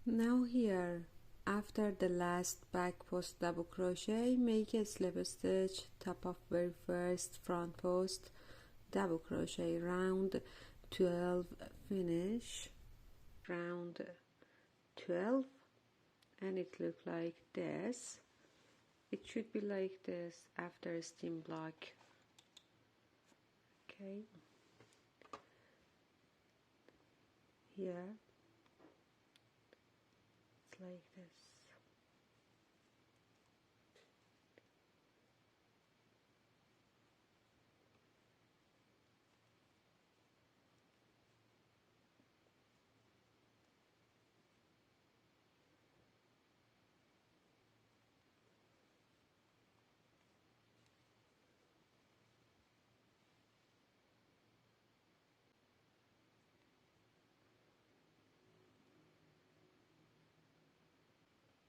Now here, after the last back post double crochet, make a slip stitch top of very first front post double crochet, round 12 finish, round 12, and it look like this. It should be like this after steam block. Okay, here it's like this.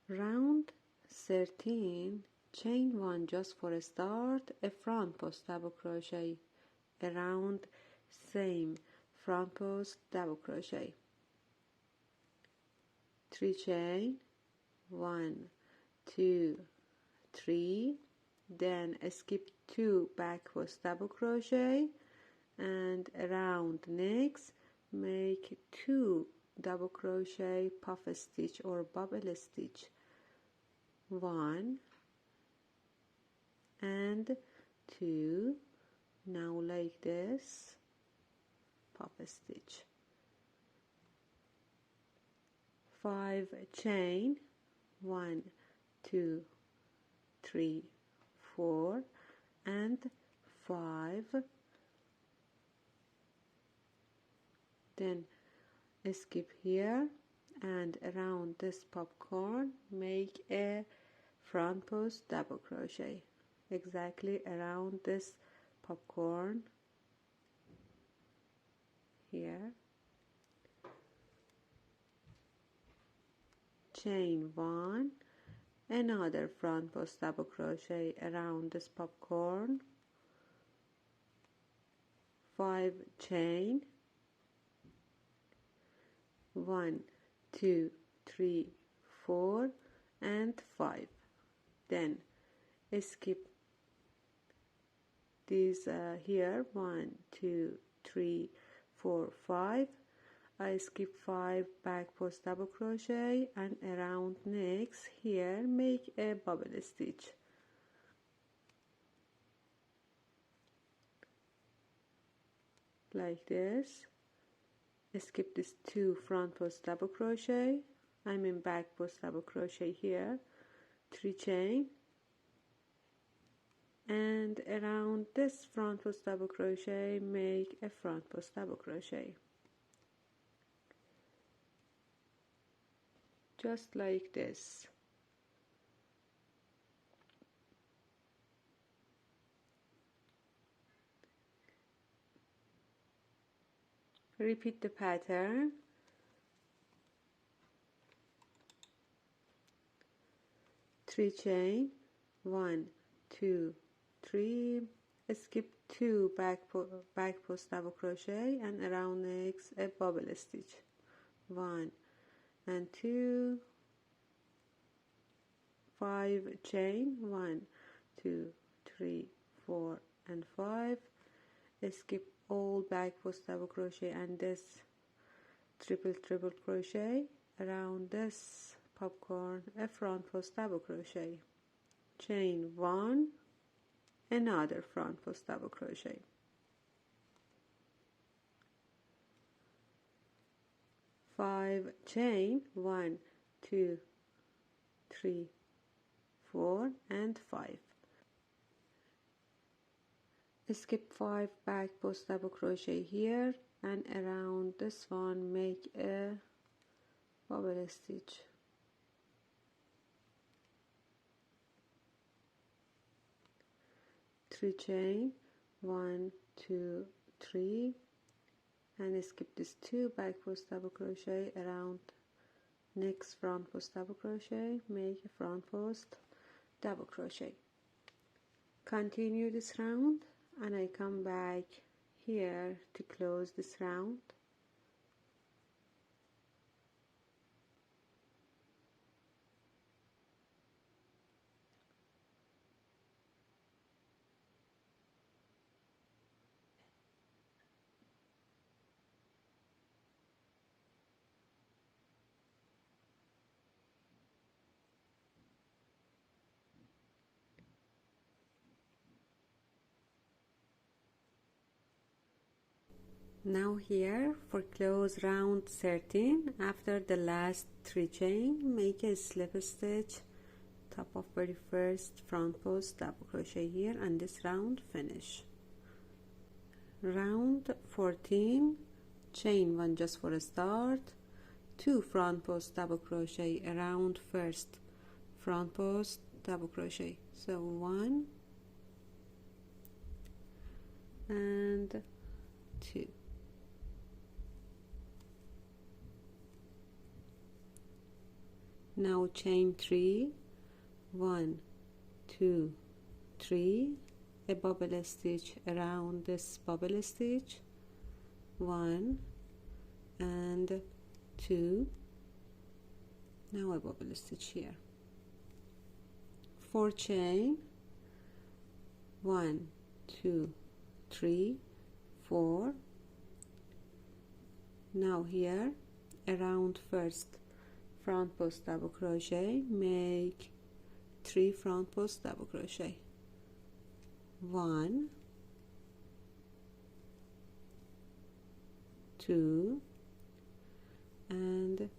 Round 13, chain 1 just for a start, a front post double crochet, around same front post double crochet, 3 chain, 1 2 3, then skip 2 back post double crochet, and around next make 2 double crochet puff stitch or bubble stitch, 1 and 2, now like this, puff stitch, 5 chain, 1 2 3 4 and 5, then skip here and around this popcorn make a front post double crochet exactly around this popcorn here, chain 1, another front post double crochet around this popcorn, 5 chain, 1 2 3 4 and 5, then skip these here 1 2 3 4 5, I skip 5 back post double crochet and around next here make a bubble stitch, like this, skip this 2 front post double crochet, I mean back post double crochet here, 3 chain, and around this front post double crochet make a front post double crochet, just like this. Repeat the pattern. Three chain, 1 2 3, skip 2 back post double crochet and around next a bubble stitch, 1 and 2, 5 chain, 1 2 3 4 and 5, skip all back post double crochet and this triple crochet around this popcorn, a front post double crochet, chain 1, another front post double crochet, 5 chain, 1 2 3 4 and 5, skip 5 back post double crochet here and around this one make a bubble stitch, three chain, 1 2 3, and skip this 2 back post double crochet around next front post double crochet, make a front post double crochet, continue this round and I come back here to close this round. Now here for close round 13, after the last 3 chain, make a slip stitch top of very first front post double crochet here, and this round finish. Round 14, chain 1 just for a start, 2 front post double crochet around first front post double crochet, so 1 and 2. Now chain 3, 1 2 3, a bubble stitch around this bubble stitch, 1 and 2, now a bubble stitch here, 4 chain, 1 2 3 4. Now here around first front post double crochet, make 3 front post double crochet, 1 2 and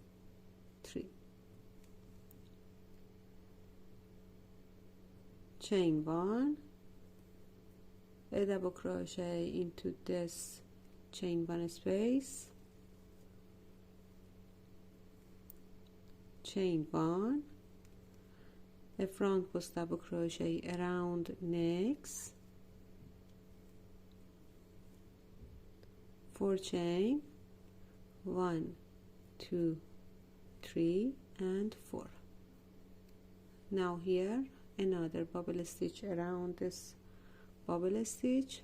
3, chain 1, a double crochet into this chain 1 space, chain 1, a front post double crochet around next, 4 chain, 1 2 3 and 4. Now here another bubble stitch around this bubble stitch,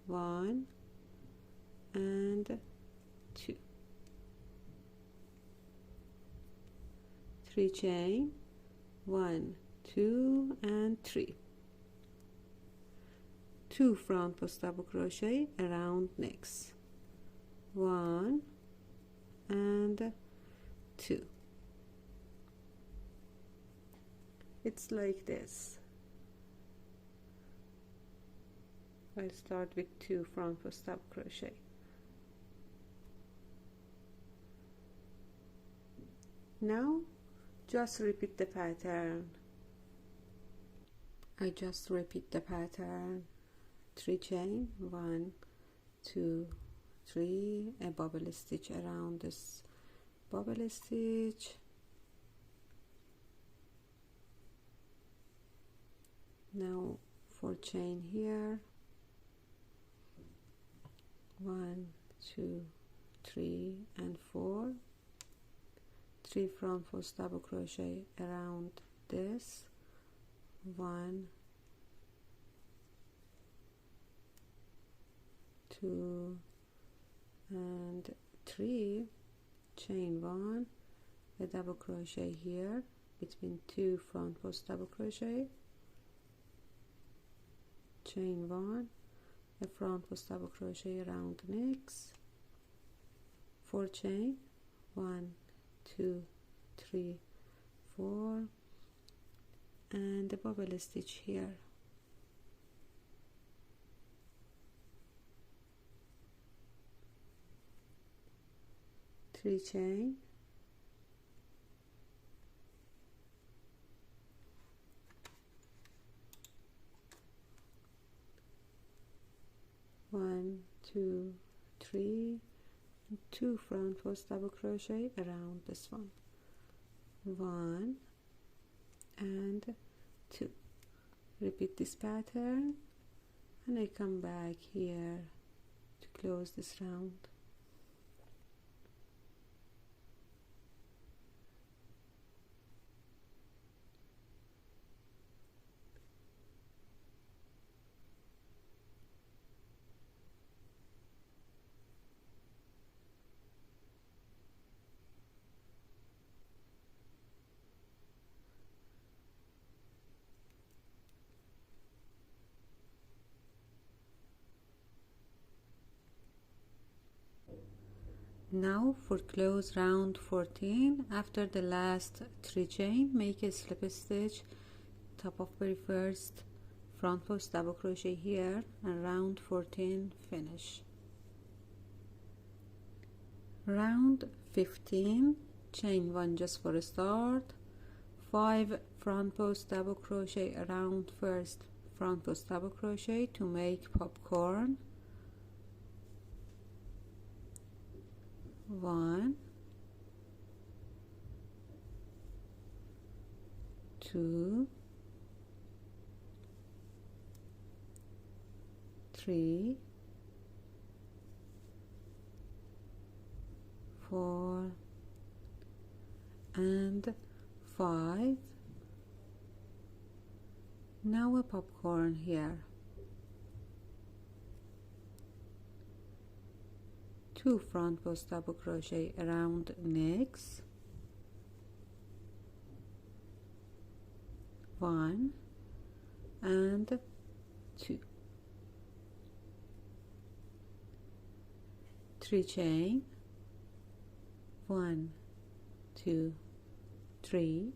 1 and 2, 3 chain, 1 2 and 3, 2 front post double crochet around next, 1 and 2. It's like this. I'll start with 2 front post double crochet. Now just repeat the pattern. I just repeat the pattern, 3 chain, 1 2 3, a bubble stitch around this bubble stitch, now 4 chain here, 1 2 3 and 4, 3 front post double crochet around this, 1 2 and 3, chain 1, a double crochet here between 2 front post double crochet, chain 1, a front post double crochet around next, 4 chain, 1 2 3 4 and a bubble stitch here, three chain, 1 2 3, 2 front post double crochet around this one, 1 and 2. Repeat this pattern and I come back here to close this round. Now for close round 14, after the last 3 chain, make a slip stitch top of very first front post double crochet here and round 14 finish. round 15, chain 1 just for a start, 5 front post double crochet around first front post double crochet to make popcorn. 1, 2, 3, 4 and 5. Now a popcorn here. 2 front post double crochet around necks. 1 and 2. 3 chain. 1, 2, 3.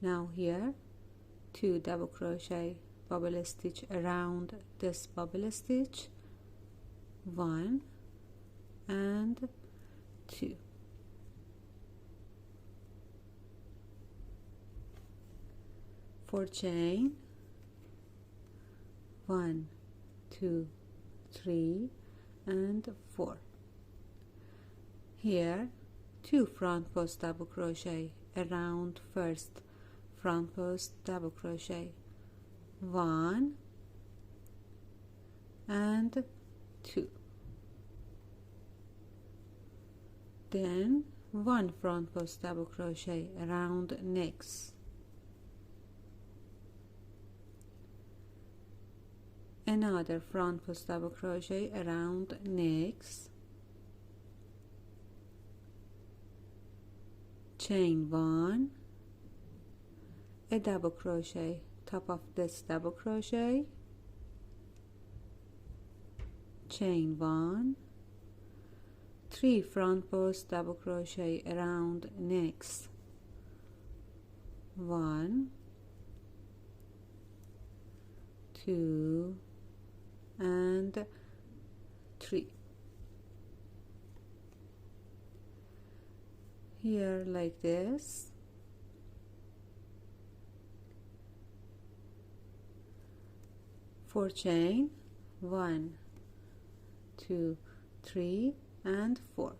Now here 2 double crochet bubble stitch around this bubble stitch. 1 and 2. 4 chain. 1, 2, 3 and 4. Here 2 front post double crochet around first front post double crochet. 1 and 2. Then 1 front post double crochet around necks. Another front post double crochet around necks. Chain 1, a double crochet top of this double crochet, chain 1, 3 front post double crochet around necks. 1, 2 and 3. Here like this. 4 chain. 1, 2, 3 and 4.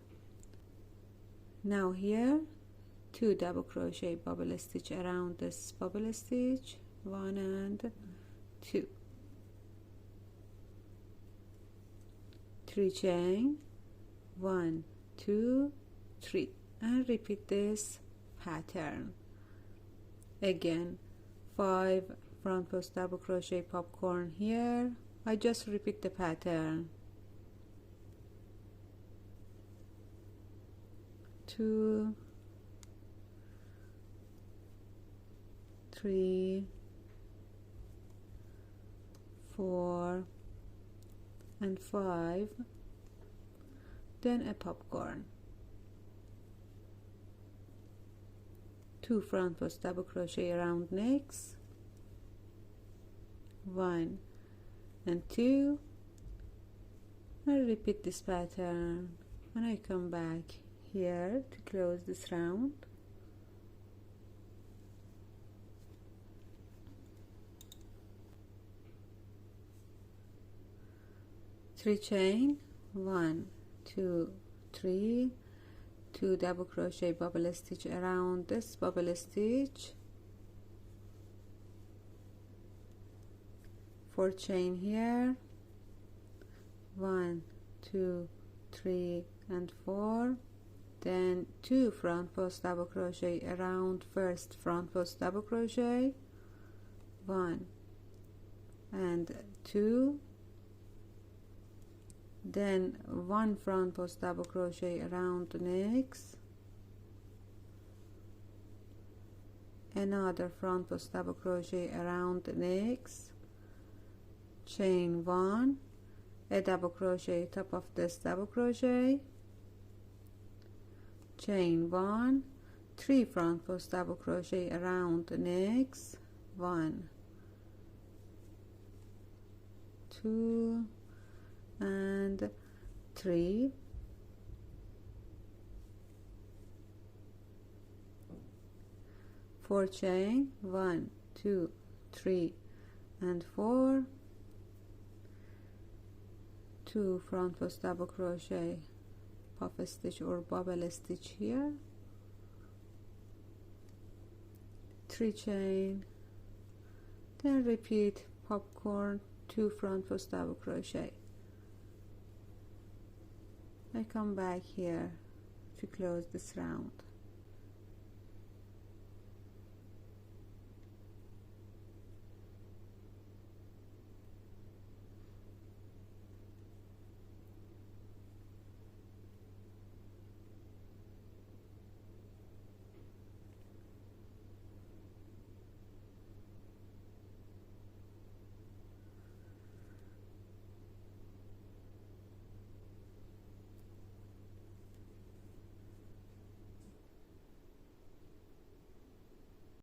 Now here 2 double crochet bubble stitch around this bubble stitch. 1 and 2. 3 chain. 1, 2, 3. And repeat this pattern again. 5 front post double crochet popcorn here. I just repeat the pattern. 2, 3, 4 and 5, then a popcorn. 2 front post double crochet around necks. 1 and 2. I repeat this pattern and I come back here to close this round. Three chain. 1, 2, 3. 2 double crochet bubble stitch around this bubble stitch. 4 chain here. 1, 2, 3 and 4. Then 2 front post double crochet around first front post double crochet. 1 and 2. Then 1 front post double crochet around the necks. Another front post double crochet around the necks. Chain 1, a double crochet top of this double crochet. Chain 1, 3 front post double crochet around the necks. 1, 2 and 3. 4 chain, 1 2 3 and 4, 2 front post double crochet, puff stitch or bubble stitch here, 3 chain, then repeat popcorn, 2 front post double crochet. I come back here to close this round.